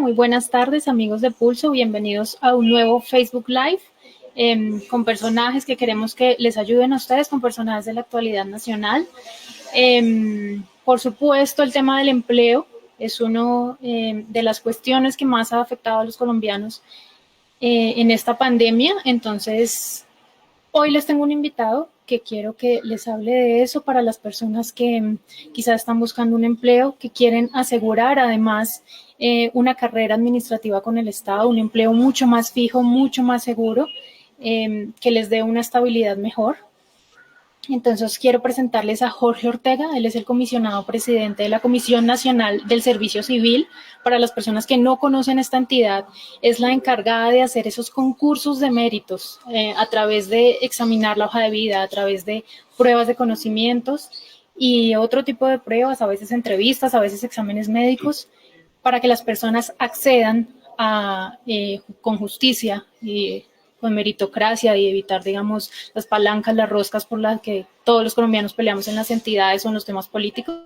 muy buenas tardes, amigos de Pulso. Bienvenidos a un nuevo Facebook Live con personajes que queremos que les ayuden a ustedes, con personajes de la actualidad nacional. Por supuesto, el tema del empleo es una de las cuestiones que más ha afectado a los colombianos en esta pandemia. Entonces, hoy les tengo un invitado que quiero que les hable de eso para las personas que quizás están buscando un empleo, que quieren asegurar además una carrera administrativa con el Estado, un empleo mucho más fijo, mucho más seguro, que les dé una estabilidad mejor. Entonces quiero presentarles a Jorge Ortega. Él es el comisionado presidente de la Comisión Nacional del Servicio Civil. Para las personas que no conocen esta entidad, es la encargada de hacer esos concursos de méritos a través de examinar la hoja de vida, a través de pruebas de conocimientos y otro tipo de pruebas, a veces entrevistas, a veces exámenes médicos, para que las personas accedan con justicia y con meritocracia y evitar, digamos, las palancas, las roscas por las que todos los colombianos peleamos en las entidades o en los temas políticos,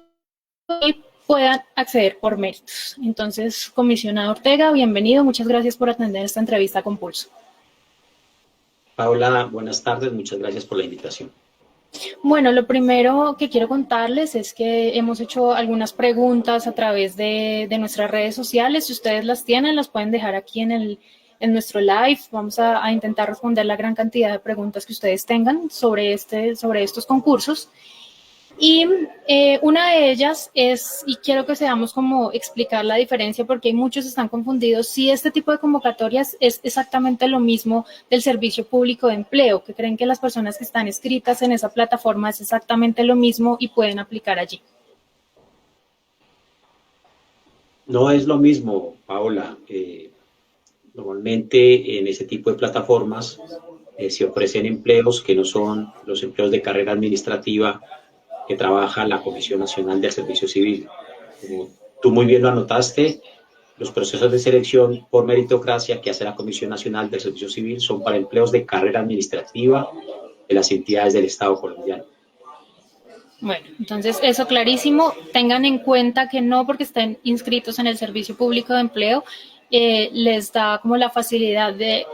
y puedan acceder por méritos. Entonces, comisionado Ortega, bienvenido. Muchas gracias por atender esta entrevista con Pulso. Paola, buenas tardes. Muchas gracias por la invitación. Bueno, lo primero que quiero contarles es que hemos hecho algunas preguntas a través de nuestras redes sociales. Si ustedes las tienen, las pueden dejar aquí en nuestro live. Vamos a intentar responder la gran cantidad de preguntas que ustedes tengan sobre estos concursos. Y una de ellas es, y quiero que seamos como explicar la diferencia porque hay muchos que están confundidos, si este tipo de convocatorias es exactamente lo mismo del Servicio Público de Empleo, que creen que las personas que están inscritas en esa plataforma es exactamente lo mismo y pueden aplicar allí. No es lo mismo, Paola. Normalmente en ese tipo de plataformas se ofrecen empleos que no son los empleos de carrera administrativa que trabaja la Comisión Nacional del Servicio Civil. Como tú muy bien lo anotaste, los procesos de selección por meritocracia que hace la Comisión Nacional del Servicio Civil son para empleos de carrera administrativa de las entidades del Estado colombiano. Bueno, entonces eso clarísimo. Tengan en cuenta que no porque estén inscritos en el Servicio Público de Empleo les da como la facilidad de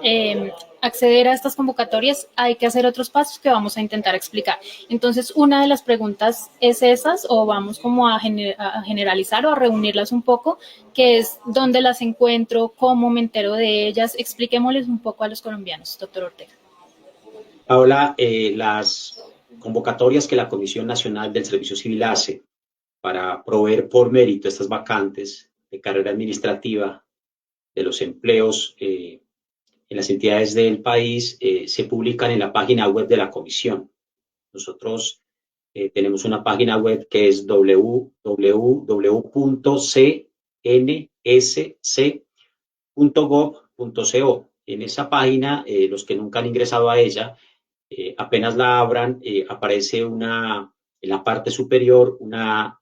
acceder a estas convocatorias. Hay que hacer otros pasos que vamos a intentar explicar. Entonces, una de las preguntas es esas, o vamos como a generalizar o a reunirlas un poco, que es dónde las encuentro, cómo me entero de ellas. Expliquémosles un poco a los colombianos, doctor Ortega. Paola, las convocatorias que la Comisión Nacional del Servicio Civil hace para proveer por mérito estas vacantes de carrera administrativa de los empleos en las entidades del país se publican en la página web de la Comisión. Nosotros tenemos una página web que es www.cnsc.gov.co. En esa página, los que nunca han ingresado a ella, apenas la abran, aparece en la parte superior una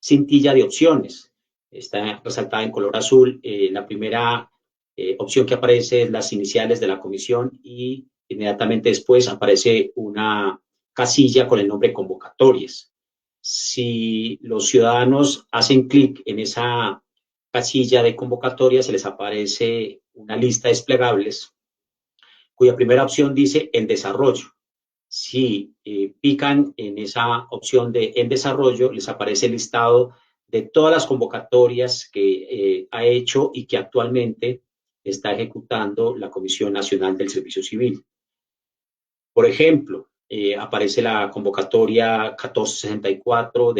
cintilla de opciones. Está resaltada en color azul. La primera opción que aparece es las iniciales de la comisión y inmediatamente después aparece una casilla con el nombre convocatorias. Si los ciudadanos hacen clic en esa casilla de convocatorias, se les aparece una lista de desplegables cuya primera opción dice en desarrollo. Si pican en esa opción de en desarrollo, les aparece el listado de todas las convocatorias que ha hecho y que actualmente está ejecutando la Comisión Nacional del Servicio Civil. Por ejemplo, aparece la convocatoria 1464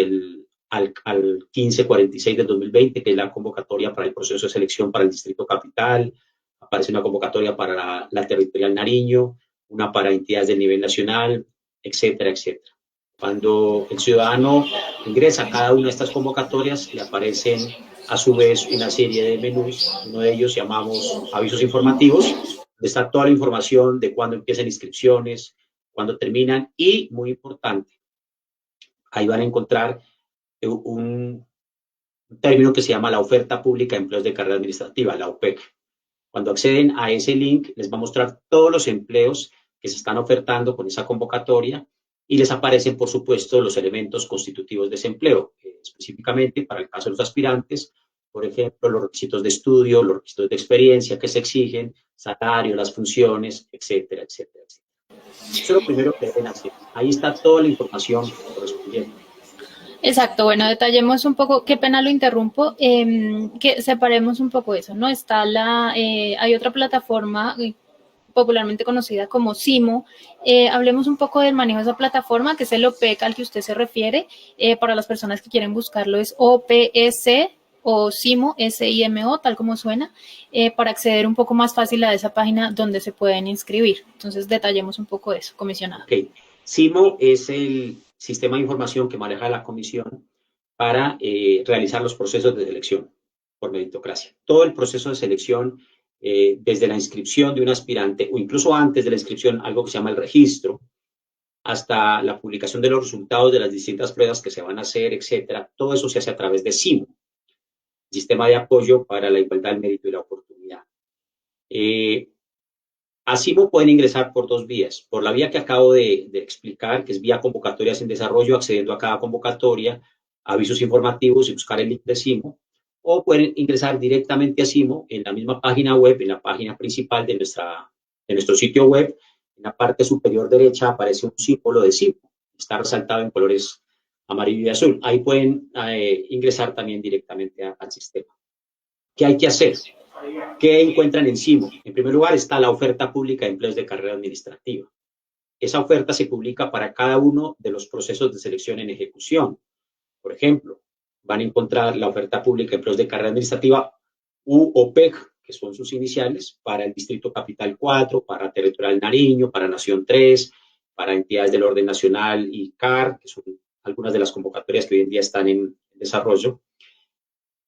al 1546 del 2020, que es la convocatoria para el proceso de selección para el Distrito Capital. Aparece una convocatoria para la Territorial Nariño, una para entidades del nivel nacional, etcétera, etcétera. Cuando el ciudadano ingresa a cada una de estas convocatorias, le aparecen a su vez una serie de menús. Uno de ellos llamamos avisos informativos, donde está toda la información de cuándo empiezan inscripciones, cuándo terminan y, muy importante, ahí van a encontrar un término que se llama la oferta pública de empleos de carrera administrativa, la OPEC. Cuando acceden a ese link, les va a mostrar todos los empleos que se están ofertando con esa convocatoria y les aparecen, por supuesto, los elementos constitutivos de ese empleo. Específicamente, para el caso de los aspirantes, por ejemplo, los requisitos de estudio, los requisitos de experiencia que se exigen, salario, las funciones, etcétera, etcétera, etcétera. Eso es lo primero que deben hacer. Ahí está toda la información correspondiente. Exacto, bueno, detallemos un poco, qué pena lo interrumpo, que separemos un poco eso, ¿no? Hay otra plataforma popularmente conocida como Simo. Hablemos un poco del manejo de esa plataforma, que es el OPEC al que usted se refiere. Para las personas que quieren buscarlo es OPS o Simo, SIMO, tal como suena, para acceder un poco más fácil a esa página donde se pueden inscribir. Entonces, detallemos un poco eso, comisionado. Okay. Simo es el sistema de información que maneja la comisión para realizar los procesos de selección por meritocracia. Todo el proceso de selección, desde la inscripción de un aspirante o incluso antes de la inscripción, algo que se llama el registro, hasta la publicación de los resultados de las distintas pruebas que se van a hacer, etcétera, todo eso se hace a través de Simo, Sistema de Apoyo para la Igualdad, el Mérito y la Oportunidad. A Simo pueden ingresar por dos vías. Por la vía que acabo de explicar, que es vía convocatorias en desarrollo, accediendo a cada convocatoria, avisos informativos y buscar el link de Simo, o pueden ingresar directamente a Simo en la misma página web, en la página principal de nuestro sitio web. En la parte superior derecha aparece un símbolo de Simo, está resaltado en colores amarillo y azul. Ahí pueden ingresar también directamente al sistema. ¿Qué hay que hacer? ¿Qué encuentran en Simo? En primer lugar está la oferta pública de empleos de carrera administrativa. Esa oferta se publica para cada uno de los procesos de selección en ejecución. Por ejemplo, van a encontrar la oferta pública de empleos de carrera administrativa UOPEC, que son sus iniciales, para el Distrito Capital 4, para Territorial Nariño, para Nación 3, para entidades del orden nacional y CAR, que son algunas de las convocatorias que hoy en día están en desarrollo.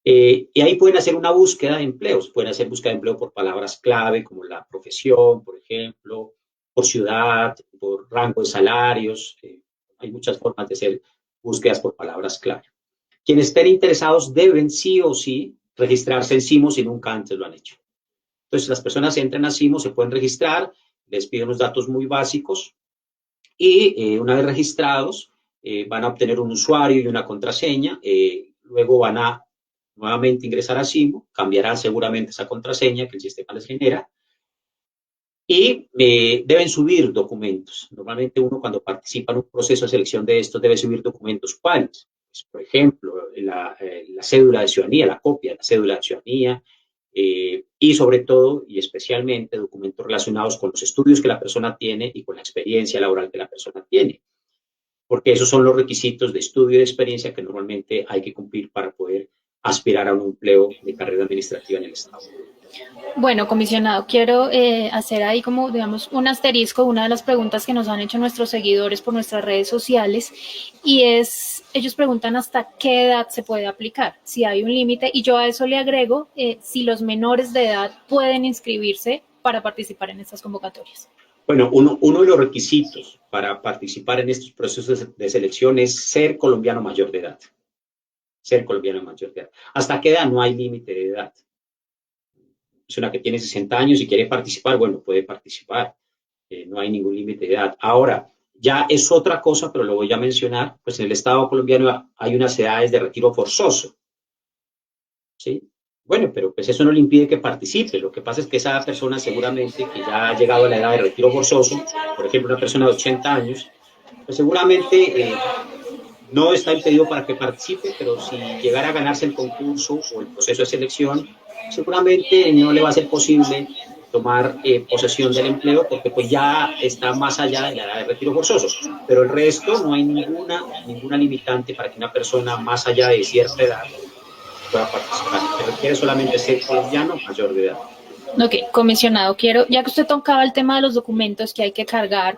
Y ahí pueden hacer una búsqueda de empleos, pueden hacer búsqueda de empleo por palabras clave como la profesión, por ejemplo, por ciudad, por rango de salarios. Hay muchas formas de hacer búsquedas por palabras clave. Quienes estén interesados deben sí o sí registrarse en Simo si nunca antes lo han hecho. Entonces, las personas entran a Simo, se pueden registrar, les piden unos datos muy básicos y una vez registrados van a obtener un usuario y una contraseña, luego van a nuevamente ingresar a Simo, cambiarán seguramente esa contraseña que el sistema les genera y deben subir documentos. Normalmente uno cuando participa en un proceso de selección de estos debe subir documentos. ¿Cuáles? Pues, por ejemplo, la cédula de ciudadanía, la copia de la cédula de ciudadanía y sobre todo y especialmente documentos relacionados con los estudios que la persona tiene y con la experiencia laboral que la persona tiene. Porque esos son los requisitos de estudio y de experiencia que normalmente hay que cumplir para poder aspirar a un empleo de carrera administrativa en el Estado. Bueno, comisionado, quiero hacer ahí como, digamos, un asterisco, una de las preguntas que nos han hecho nuestros seguidores por nuestras redes sociales, y es, ellos preguntan hasta qué edad se puede aplicar, si hay un límite, y yo a eso le agrego si los menores de edad pueden inscribirse para participar en estas convocatorias. Bueno, uno de los requisitos para participar en estos procesos de selección es ser colombiano mayor de edad. Ser colombiano mayor de edad. ¿Hasta qué edad? No hay límite de edad. Persona que tiene 60 años y quiere participar, bueno, puede participar. No hay ningún límite de edad. Ahora, ya es otra cosa, pero lo voy a mencionar, pues en el Estado colombiano hay unas edades de retiro forzoso. ¿Sí? Bueno, pero pues eso no le impide que participe. Lo que pasa es que esa persona seguramente que ya ha llegado a la edad de retiro forzoso, por ejemplo, una persona de 80 años, pues seguramente no está impedido para que participe, pero si llegara a ganarse el concurso o el proceso de selección, seguramente no le va a ser posible tomar posesión del empleo porque pues ya está más allá de la edad de retiro forzoso. Pero el resto no hay ninguna limitante para que una persona más allá de cierta edad pueda participar. Se requiere solamente ser colombiano mayor de edad. Ok, comisionado, quiero, ya que usted tocaba el tema de los documentos que hay que cargar,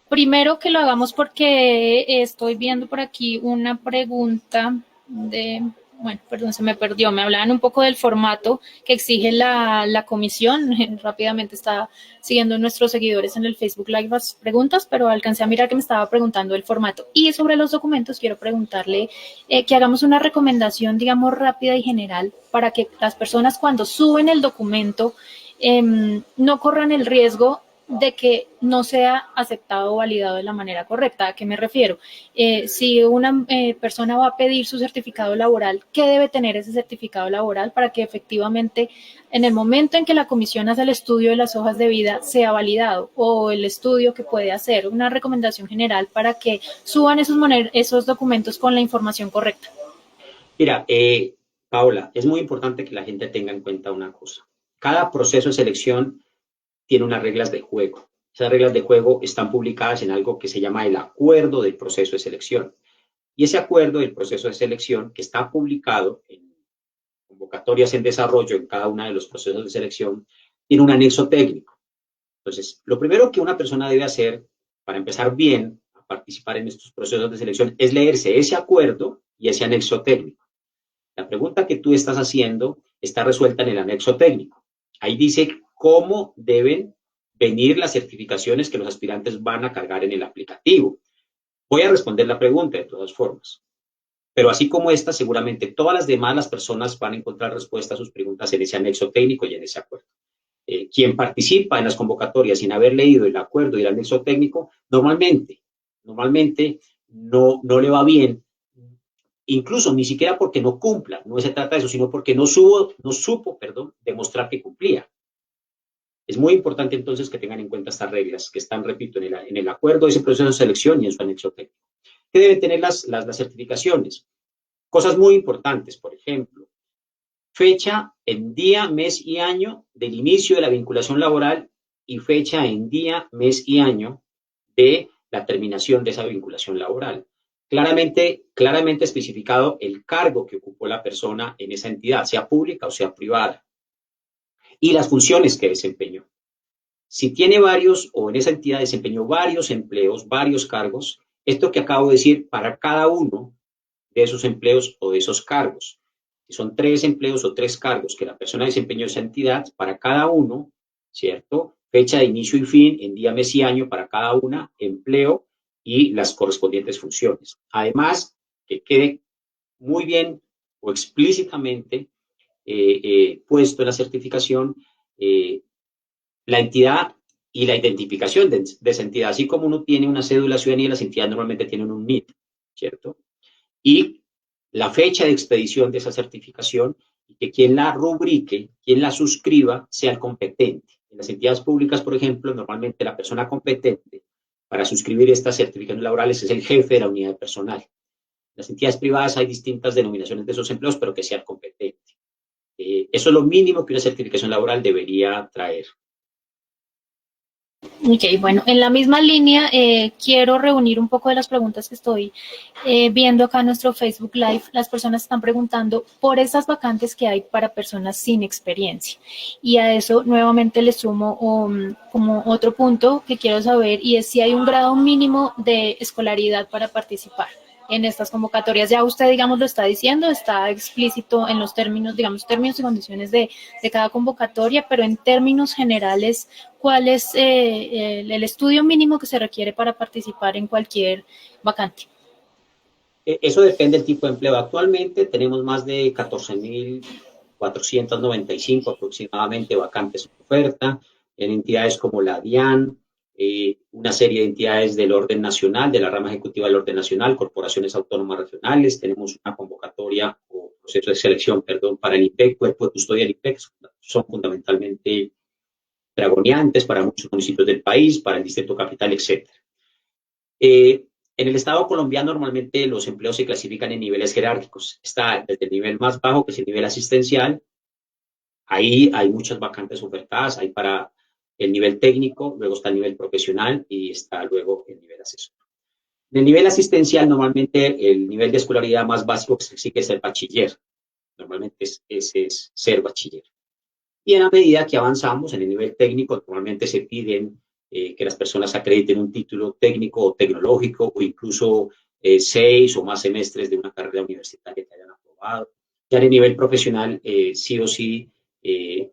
primero que lo hagamos porque estoy viendo por aquí una pregunta de, bueno, perdón, se me perdió, me hablaban un poco del formato que exige la comisión, rápidamente estaba siguiendo nuestros seguidores en el Facebook Live las preguntas, pero alcancé a mirar que me estaba preguntando el formato. Y sobre los documentos quiero preguntarle que hagamos una recomendación, digamos, rápida y general para que las personas cuando suben el documento no corran el riesgo de que no sea aceptado o validado de la manera correcta. ¿A qué me refiero? Si una persona va a pedir su certificado laboral, ¿qué debe tener ese certificado laboral para que efectivamente en el momento en que la comisión hace el estudio de las hojas de vida sea validado, o el estudio que puede hacer? Una recomendación general para que suban esos documentos con la información correcta. Mira, Paola, es muy importante que la gente tenga en cuenta una cosa. Cada proceso de selección tiene unas reglas de juego. Esas reglas de juego están publicadas en algo que se llama el acuerdo del proceso de selección. Y ese acuerdo del proceso de selección, que está publicado en convocatorias en desarrollo en cada uno de los procesos de selección, tiene un anexo técnico. Entonces, lo primero que una persona debe hacer para empezar bien a participar en estos procesos de selección es leerse ese acuerdo y ese anexo técnico. La pregunta que tú estás haciendo está resuelta en el anexo técnico. Ahí dice cómo deben venir las certificaciones que los aspirantes van a cargar en el aplicativo. Voy a responder la pregunta de todas formas. Pero así como esta, seguramente todas las demás las personas van a encontrar respuesta a sus preguntas en ese anexo técnico y en ese acuerdo. Quien participa en las convocatorias sin haber leído el acuerdo y el anexo técnico, normalmente no le va bien, incluso ni siquiera porque no cumpla, no se trata de eso, sino porque no supo demostrar que cumplía. Es muy importante entonces que tengan en cuenta estas reglas que están, repito, en el acuerdo de ese proceso de selección y en su anexo técnico. ¿Qué deben tener las certificaciones? Cosas muy importantes, por ejemplo, fecha en día, mes y año del inicio de la vinculación laboral y fecha en día, mes y año de la terminación de esa vinculación laboral. Claramente especificado el cargo que ocupó la persona en esa entidad, sea pública o sea privada, y las funciones que desempeñó. Si tiene varios o en esa entidad desempeñó varios empleos, varios cargos, esto que acabo de decir para cada uno de esos empleos o de esos cargos. Si son 3 empleos o 3 cargos que la persona desempeñó en esa entidad, para cada uno, ¿cierto? Fecha de inicio y fin en día, mes y año para cada una, empleo y las correspondientes funciones. Además, que quede muy bien o explícitamente puesto en la certificación la entidad y la identificación de esa entidad, así como uno tiene una cédula ciudadanía, las entidades normalmente tienen un NIT, ¿cierto? Y la fecha de expedición de esa certificación y que quien la rubrique, quien la suscriba, sea el competente. En las entidades públicas, por ejemplo, normalmente la persona competente para suscribir estas certificaciones laborales es el jefe de la unidad de personal. En las entidades privadas hay distintas denominaciones de esos empleos, pero que sea el competente. Eso es lo mínimo que una certificación laboral debería traer. Ok, bueno, en la misma línea quiero reunir un poco de las preguntas que estoy viendo acá en nuestro Facebook Live. Las personas están preguntando por esas vacantes que hay para personas sin experiencia. Y a eso nuevamente le sumo como otro punto que quiero saber, y es si hay un grado mínimo de escolaridad para participar en estas convocatorias. Ya usted, digamos, lo está diciendo, está explícito en los términos, digamos, términos y condiciones de cada convocatoria, pero en términos generales, ¿cuál es el estudio mínimo que se requiere para participar en cualquier vacante? Eso depende del tipo de empleo. Actualmente tenemos más de 14.495 aproximadamente vacantes en oferta en entidades como la DIAN, una serie de entidades del orden nacional, de la rama ejecutiva del orden nacional, corporaciones autónomas regionales. Tenemos una convocatoria o proceso de selección, perdón, para el IPEC, cuerpo de custodia del IPEC. Son fundamentalmente dragoneantes para muchos municipios del país, para el Distrito Capital, etc. En el Estado colombiano normalmente los empleos se clasifican en niveles jerárquicos. Está desde el nivel más bajo, que es el nivel asistencial. Ahí hay muchas vacantes ofertadas. Hay para el nivel técnico, luego está el nivel profesional y está luego el nivel asesor. En el nivel asistencial, normalmente el nivel de escolaridad más básico que se exige es el bachiller. Normalmente ese es ser bachiller. Y en la medida que avanzamos en el nivel técnico, normalmente se piden que las personas acrediten un título técnico o tecnológico o incluso 6 o más semestres de una carrera universitaria que hayan aprobado. Ya en el nivel profesional, sí o sí,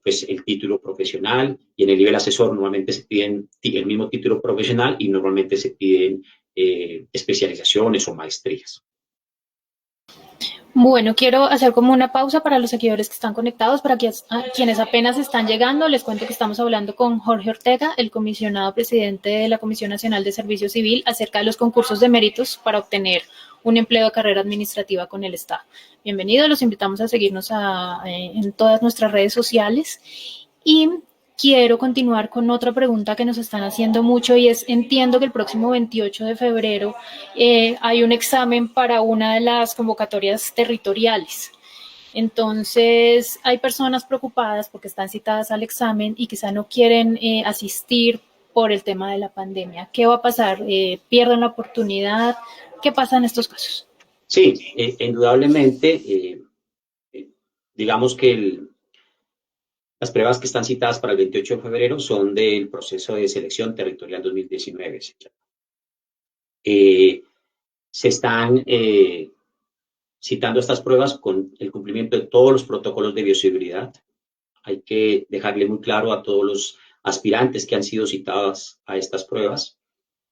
pues el título profesional, y en el nivel asesor normalmente se piden el mismo título profesional y normalmente se piden especializaciones o maestrías. Bueno, quiero hacer como una pausa para los seguidores que están conectados, para quienes apenas están llegando. Les cuento que estamos hablando con Jorge Ortega, el comisionado presidente de la Comisión Nacional de Servicio Civil, acerca de los concursos de méritos para obtener un empleo de carrera administrativa con el Estado. Bienvenidos, los invitamos a seguirnos en todas nuestras redes sociales. Y quiero continuar con otra pregunta que nos están haciendo mucho y es, entiendo que el próximo 28 de febrero hay un examen para una de las convocatorias territoriales. Entonces, hay personas preocupadas porque están citadas al examen y quizá no quieren asistir por el tema de la pandemia. ¿Qué va a pasar? ¿Pierden la oportunidad? ¿Qué pasa en estos casos? Sí, indudablemente, digamos que las pruebas que están citadas para el 28 de febrero son del proceso de selección territorial 2019. Eh, Se están citando estas pruebas con el cumplimiento de todos los protocolos de bioseguridad. Hay que dejarle muy claro a todos los aspirantes que han sido citados a estas pruebas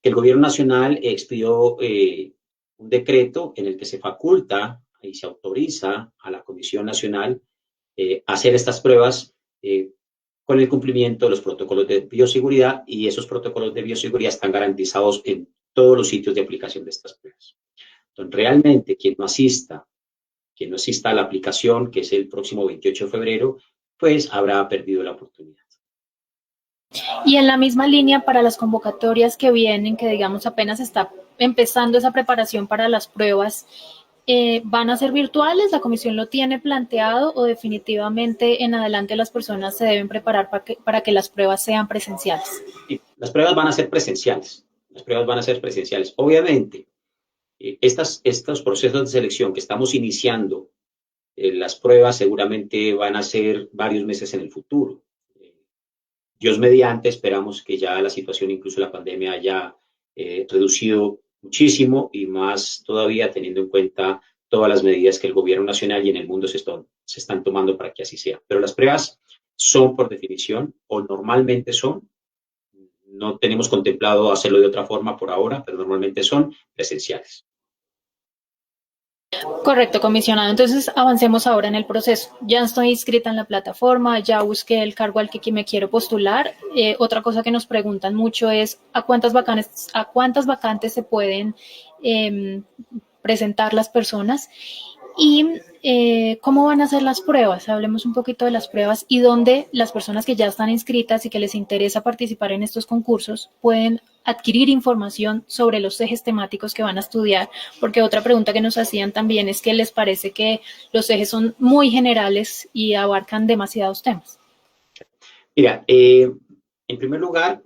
que el Gobierno Nacional expidió un decreto en el que se faculta y se autoriza a la Comisión Nacional hacer estas pruebas con el cumplimiento de los protocolos de bioseguridad, y esos protocolos de bioseguridad están garantizados en todos los sitios de aplicación de estas pruebas. Entonces, realmente, quien no asista a la aplicación, que es el próximo 28 de febrero, pues habrá perdido la oportunidad. Y en la misma línea para las convocatorias que vienen, que digamos apenas está empezando esa preparación para las pruebas, ¿van a ser virtuales? ¿La comisión lo tiene planteado o definitivamente en adelante las personas se deben preparar para que las pruebas sean presenciales? Sí, las pruebas van a ser presenciales. Las pruebas van a ser presenciales. Obviamente, estos procesos de selección que estamos iniciando, las pruebas seguramente van a ser varios meses en el futuro. Dios mediante, esperamos que ya la situación, incluso la pandemia, haya reducido muchísimo, y más todavía teniendo en cuenta todas las medidas que el gobierno nacional y en el mundo se están tomando para que así sea. Pero las pruebas son, por definición, o normalmente son, no tenemos contemplado hacerlo de otra forma por ahora, pero normalmente son presenciales. Correcto, comisionado. Entonces avancemos ahora en el proceso. Ya estoy inscrita en la plataforma, ya busqué el cargo al que me quiero postular. Otra cosa que nos preguntan mucho es a cuántas vacantes se pueden eh, presentar las personas y cómo van a ser las pruebas. Hablemos un poquito de las pruebas y dónde las personas que ya están inscritas y que les interesa participar en estos concursos pueden adquirir información sobre los ejes temáticos que van a estudiar, porque otra pregunta que nos hacían también es que les parece que los ejes son muy generales y abarcan demasiados temas. Mira, en primer lugar,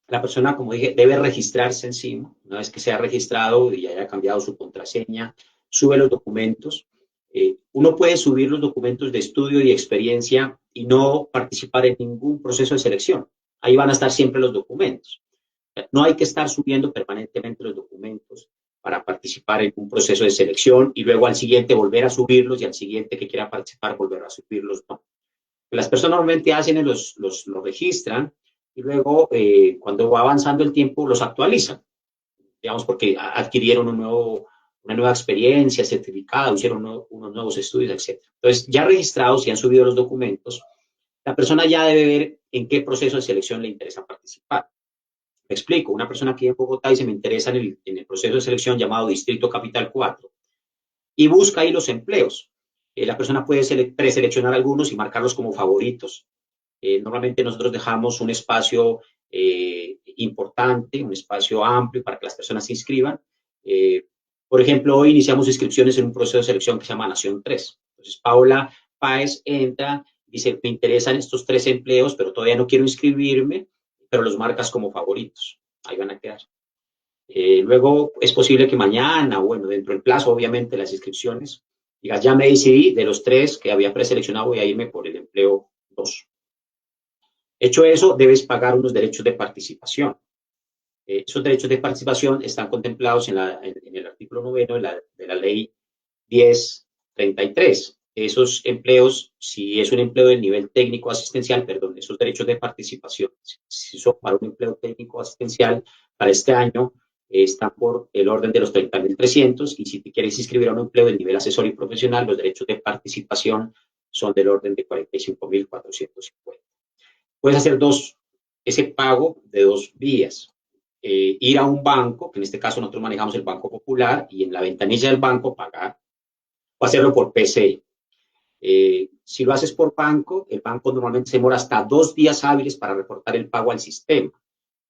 la persona, como dije, debe registrarse encima. Una vez que se ha registrado y haya cambiado su contraseña, sube los documentos. Uno puede subir los documentos de estudio y experiencia y no participar en ningún proceso de selección. Ahí van a estar siempre los documentos. No hay que estar subiendo permanentemente los documentos para participar en un proceso de selección y luego al siguiente volver a subirlos, y al siguiente que quiera participar volver a subirlos. No. Las personas normalmente hacen es los registran y luego, cuando va avanzando el tiempo, los actualizan, digamos, porque adquirieron una nueva experiencia, certificado, hicieron unos nuevos estudios, etc. Entonces, ya registrados y han subido los documentos, la persona ya debe ver en qué proceso de selección le interesa participar. Me explico, una persona aquí en Bogotá dice: me interesa en el proceso de selección llamado Distrito Capital 4, y busca ahí los empleos. La persona puede preseleccionar algunos y marcarlos como favoritos. Normalmente nosotros dejamos un espacio importante, un espacio amplio para que las personas se inscriban. Por ejemplo, hoy iniciamos inscripciones en un proceso de selección que se llama Nación 3. Entonces, Paula Páez entra, dice: me interesan estos 3 empleos, pero todavía no quiero inscribirme, pero los marcas como favoritos. Ahí van a quedar. Luego es posible que mañana, bueno, dentro del plazo, obviamente, las inscripciones, digas: ya me decidí, de los 3 que había preseleccionado, voy a irme por el empleo 2. Hecho eso, debes pagar unos derechos de participación. Esos derechos de participación están contemplados en el artículo 9 de la ley 1033. Esos empleos, si es un empleo del nivel técnico asistencial, perdón, esos derechos de participación, si son para un empleo técnico asistencial para este año, están por el orden de los 30.300, y si te quieres inscribir a un empleo de nivel asesor y profesional, los derechos de participación son del orden de 45.450. Puedes hacer ese pago de dos vías. Ir a un banco, que en este caso nosotros manejamos el Banco Popular, y en la ventanilla del banco pagar, o hacerlo por PCI. Si lo haces por banco, el banco normalmente se demora hasta 2 días hábiles para reportar el pago al sistema.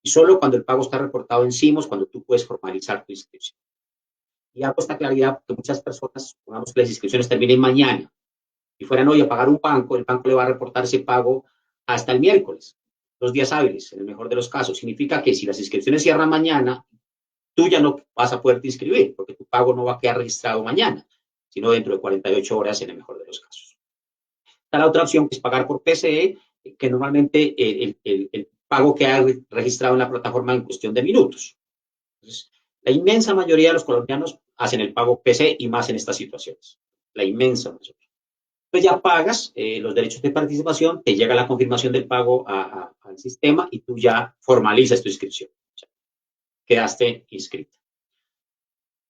Y solo cuando el pago está reportado en CIMOS, cuando tú puedes formalizar tu inscripción. Y hago esta claridad porque muchas personas, pongamos que las inscripciones terminen mañana, y fueran hoy a pagar un banco, el banco le va a reportar ese pago hasta el miércoles, 2 días hábiles, en el mejor de los casos. Significa que si las inscripciones cierran mañana, tú ya no vas a poderte inscribir, porque tu pago no va a quedar registrado mañana, sino dentro de 48 horas en el mejor de los casos. Está la otra opción, que es pagar por PCE, que normalmente el pago queda registrado en la plataforma en cuestión de minutos. Entonces, la inmensa mayoría de los colombianos hacen el pago PCE, y más en estas situaciones. La inmensa mayoría. Pues ya pagas los derechos de participación, te llega la confirmación del pago al sistema y tú ya formalizas tu inscripción. O sea, quedaste inscrito.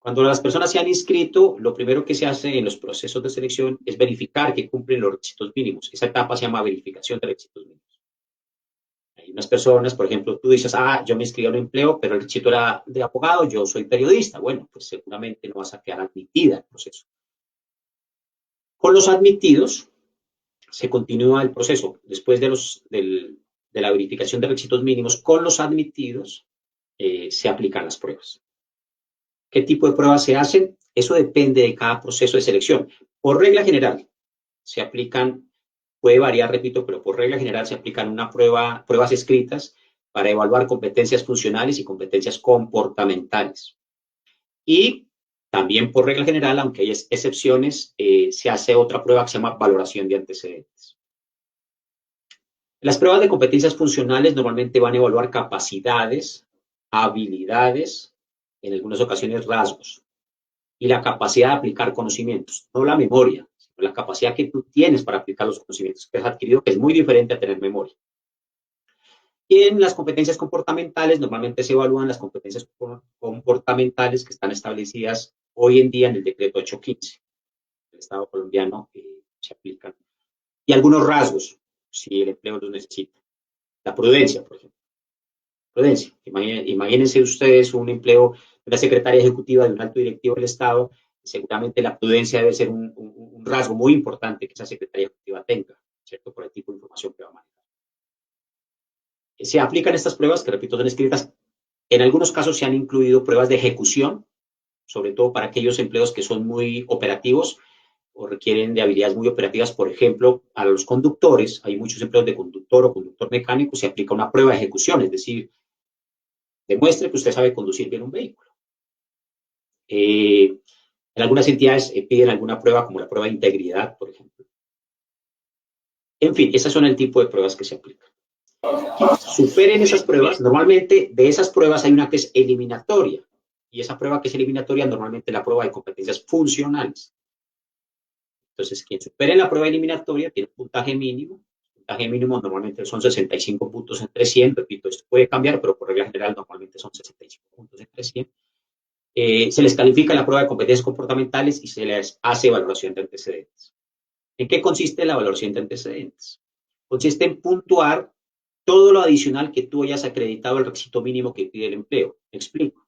Cuando las personas se han inscrito, lo primero que se hace en los procesos de selección es verificar que cumplen los requisitos mínimos. Esa etapa se llama verificación de requisitos mínimos. Hay unas personas, por ejemplo, tú dices, yo me inscribí a un empleo, pero el requisito era de abogado, yo soy periodista. Bueno, pues seguramente no vas a quedar admitida al proceso. Con los admitidos, se continúa el proceso. Después de la verificación de requisitos mínimos, con los admitidos, se aplican las pruebas. ¿Qué tipo de pruebas se hacen? Eso depende de cada proceso de selección. Por regla general, se aplican, puede variar, repito, pero por regla general se aplican pruebas escritas para evaluar competencias funcionales y competencias comportamentales. Y también por regla general, aunque hay excepciones, se hace otra prueba que se llama valoración de antecedentes. Las pruebas de competencias funcionales normalmente van a evaluar capacidades, habilidades, en algunas ocasiones rasgos, y la capacidad de aplicar conocimientos, no la memoria, sino la capacidad que tú tienes para aplicar los conocimientos que has adquirido, que es muy diferente a tener memoria. Y en las competencias comportamentales, normalmente se evalúan las competencias comportamentales que están establecidas hoy en día en el decreto 815 del Estado colombiano, se aplican. Y algunos rasgos, si el empleo los necesita. La prudencia, por ejemplo. Prudencia. Imagínense ustedes un empleo de la secretaria ejecutiva de un alto directivo del Estado. Seguramente la prudencia debe ser un rasgo muy importante que esa secretaria ejecutiva tenga, ¿cierto? Por el tipo de información que va a manejar. Se aplican estas pruebas, que repito, son escritas. En algunos casos se han incluido pruebas de ejecución, sobre todo para aquellos empleos que son muy operativos o requieren de habilidades muy operativas. Por ejemplo, a los conductores, hay muchos empleos de conductor o conductor mecánico, se aplica una prueba de ejecución, es decir, demuestre que usted sabe conducir bien un vehículo. En algunas entidades piden alguna prueba, como la prueba de integridad, por ejemplo. En fin, esas son el tipo de pruebas que se aplican. Superen esas pruebas. Normalmente de esas pruebas hay una que es eliminatoria, y esa prueba que es eliminatoria normalmente es la prueba de competencias funcionales. Entonces, quien supere la prueba eliminatoria tiene un puntaje mínimo. El puntaje mínimo normalmente son 65 puntos entre 100. Repito, esto puede cambiar, pero por regla general normalmente son 65 puntos entre 100. Se les califica la prueba de competencias comportamentales y se les hace evaluación de antecedentes. ¿En qué consiste la evaluación de antecedentes? Consiste en puntuar todo lo adicional que tú hayas acreditado el requisito mínimo que pide el empleo. Me explico.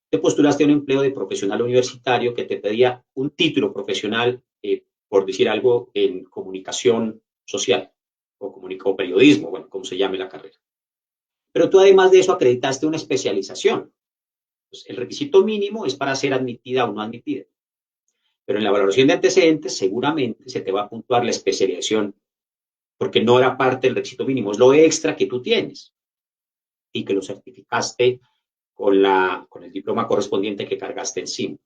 Te postulaste a un empleo de profesional universitario que te pedía un título profesional, por decir algo, en comunicación social o periodismo, bueno, como se llame la carrera. Pero tú además de eso acreditaste una especialización. Pues el requisito mínimo es para ser admitida o no admitida. Pero en la valoración de antecedentes seguramente se te va a puntuar la especialización, porque no era parte del requisito mínimo, es lo extra que tú tienes y que lo certificaste con el diploma correspondiente que cargaste encima.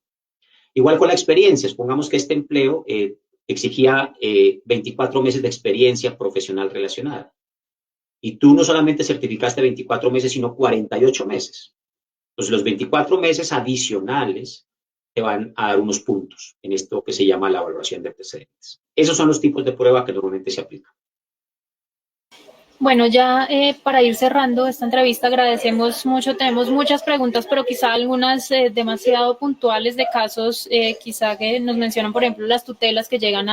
Igual con la experiencia, supongamos que este empleo exigía 24 meses de experiencia profesional relacionada. Y tú no solamente certificaste 24 meses, sino 48 meses. Entonces, los 24 meses adicionales te van a dar unos puntos en esto que se llama la evaluación de antecedentes. Esos son los tipos de prueba que normalmente se aplican. Bueno, ya para ir cerrando esta entrevista, agradecemos mucho, tenemos muchas preguntas, pero quizá algunas demasiado puntuales de casos, quizá que nos mencionan, por ejemplo, las tutelas que llegan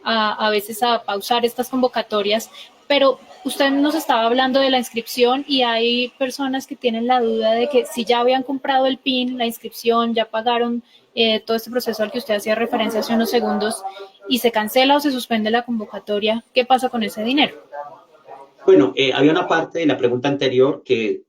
a veces a pausar estas convocatorias, pero usted nos estaba hablando de la inscripción y hay personas que tienen la duda de que si ya habían comprado el PIN, la inscripción, ya pagaron todo este proceso al que usted hacía referencia hace unos segundos y se cancela o se suspende la convocatoria, ¿qué pasa con ese dinero? Bueno, había una parte de la pregunta anterior que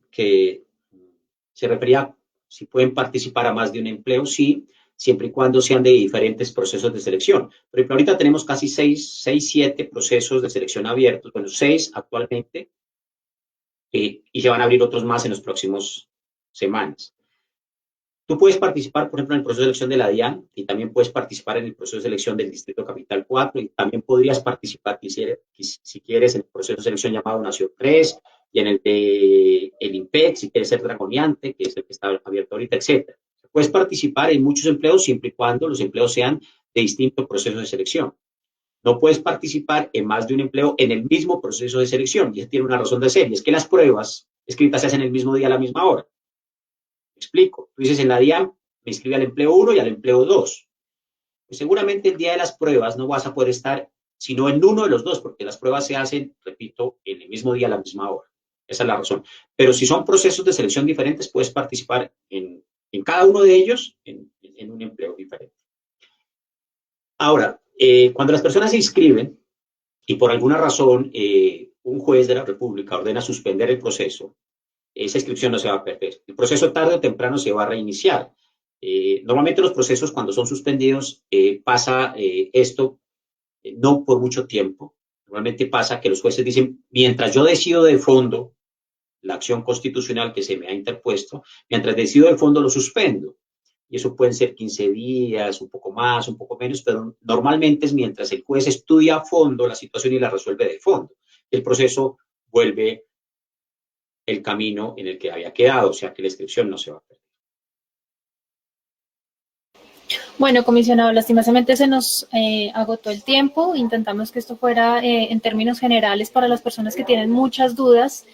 se refería a si pueden participar a más de un empleo, sí, siempre y cuando sean de diferentes procesos de selección. Por ejemplo, ahorita tenemos casi 7 procesos de selección abiertos, bueno, 6 actualmente, y se van a abrir otros más en las próximas semanas. Tú puedes participar, por ejemplo, en el proceso de selección de la DIAN y también puedes participar en el proceso de selección del Distrito Capital 4 y también podrías participar, si quieres, en el proceso de selección llamado Nación 3 y en el de el IMPEC, si quieres ser dragoniante, que es el que está abierto ahorita, etcétera. Puedes participar en muchos empleos siempre y cuando los empleos sean de distintos procesos de selección. No puedes participar en más de un empleo en el mismo proceso de selección y eso tiene una razón de ser y es que las pruebas escritas se hacen el mismo día a la misma hora. Explico. Tú dices en la DIAN, me inscribe al empleo 1 y al empleo 2. Pues seguramente el día de las pruebas no vas a poder estar sino en uno de los dos, porque las pruebas se hacen, repito, en el mismo día a la misma hora. Esa es la razón. Pero si son procesos de selección diferentes, puedes participar en cada uno de ellos en un empleo diferente. Ahora, cuando las personas se inscriben y por alguna razón un juez de la República ordena suspender el proceso, esa inscripción no se va a perder. El proceso tarde o temprano se va a reiniciar. Normalmente los procesos cuando son suspendidos pasa esto no por mucho tiempo. Normalmente pasa que los jueces dicen, mientras yo decido de fondo la acción constitucional que se me ha interpuesto, mientras decido de fondo lo suspendo. Y eso pueden ser 15 días, un poco más, un poco menos, pero normalmente es mientras el juez estudia a fondo la situación y la resuelve de fondo. El proceso vuelve el camino en el que había quedado, o sea que la inscripción no se va a perder. Bueno, comisionado, lastimosamente se nos agotó el tiempo. Intentamos que esto fuera en términos generales para las personas que tienen muchas dudas,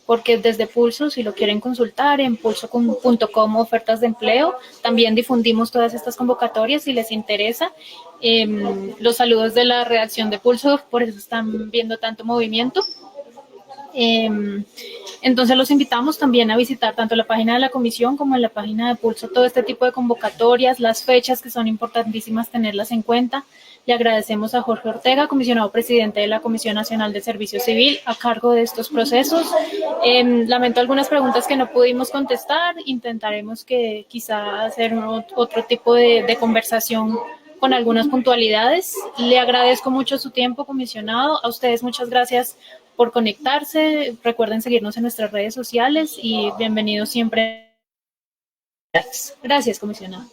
porque desde Pulso, si lo quieren consultar, en pulso.com ofertas de empleo, también difundimos todas estas convocatorias si les interesa. Los saludos de la redacción de Pulso, por eso están viendo tanto movimiento. Entonces los invitamos también a visitar tanto la página de la comisión como en la página de Pulso todo este tipo de convocatorias, las fechas que son importantísimas tenerlas en cuenta. Le agradecemos a Jorge Ortega, comisionado presidente de la Comisión Nacional de Servicio Civil, a cargo de estos procesos. Lamento algunas preguntas que no pudimos contestar. Intentaremos que quizá hacer otro tipo de conversación con algunas puntualidades. Le agradezco mucho su tiempo, comisionado. A ustedes muchas gracias por conectarse. Recuerden seguirnos en nuestras redes sociales y bienvenidos siempre. Gracias, comisionado.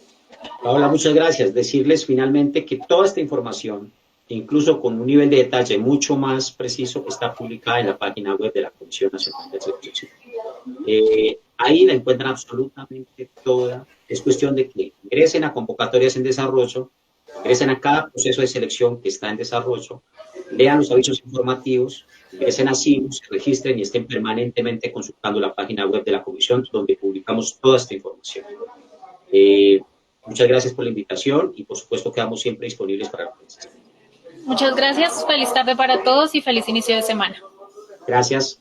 Paola, muchas gracias. Decirles finalmente que toda esta información, incluso con un nivel de detalle mucho más preciso, está publicada en la página web de la Comisión Nacional de Servicio Civil. Ahí la encuentran absolutamente toda. Es cuestión de que ingresen a convocatorias en desarrollo, ingresen a cada proceso de selección que está en desarrollo, lean los avisos informativos, ingresen a CIMU, se registren y estén permanentemente consultando la página web de la Comisión, donde publicamos toda esta información. Muchas gracias por la invitación y por supuesto quedamos siempre disponibles para la prensa. Muchas gracias, feliz tarde para todos y feliz inicio de semana. Gracias.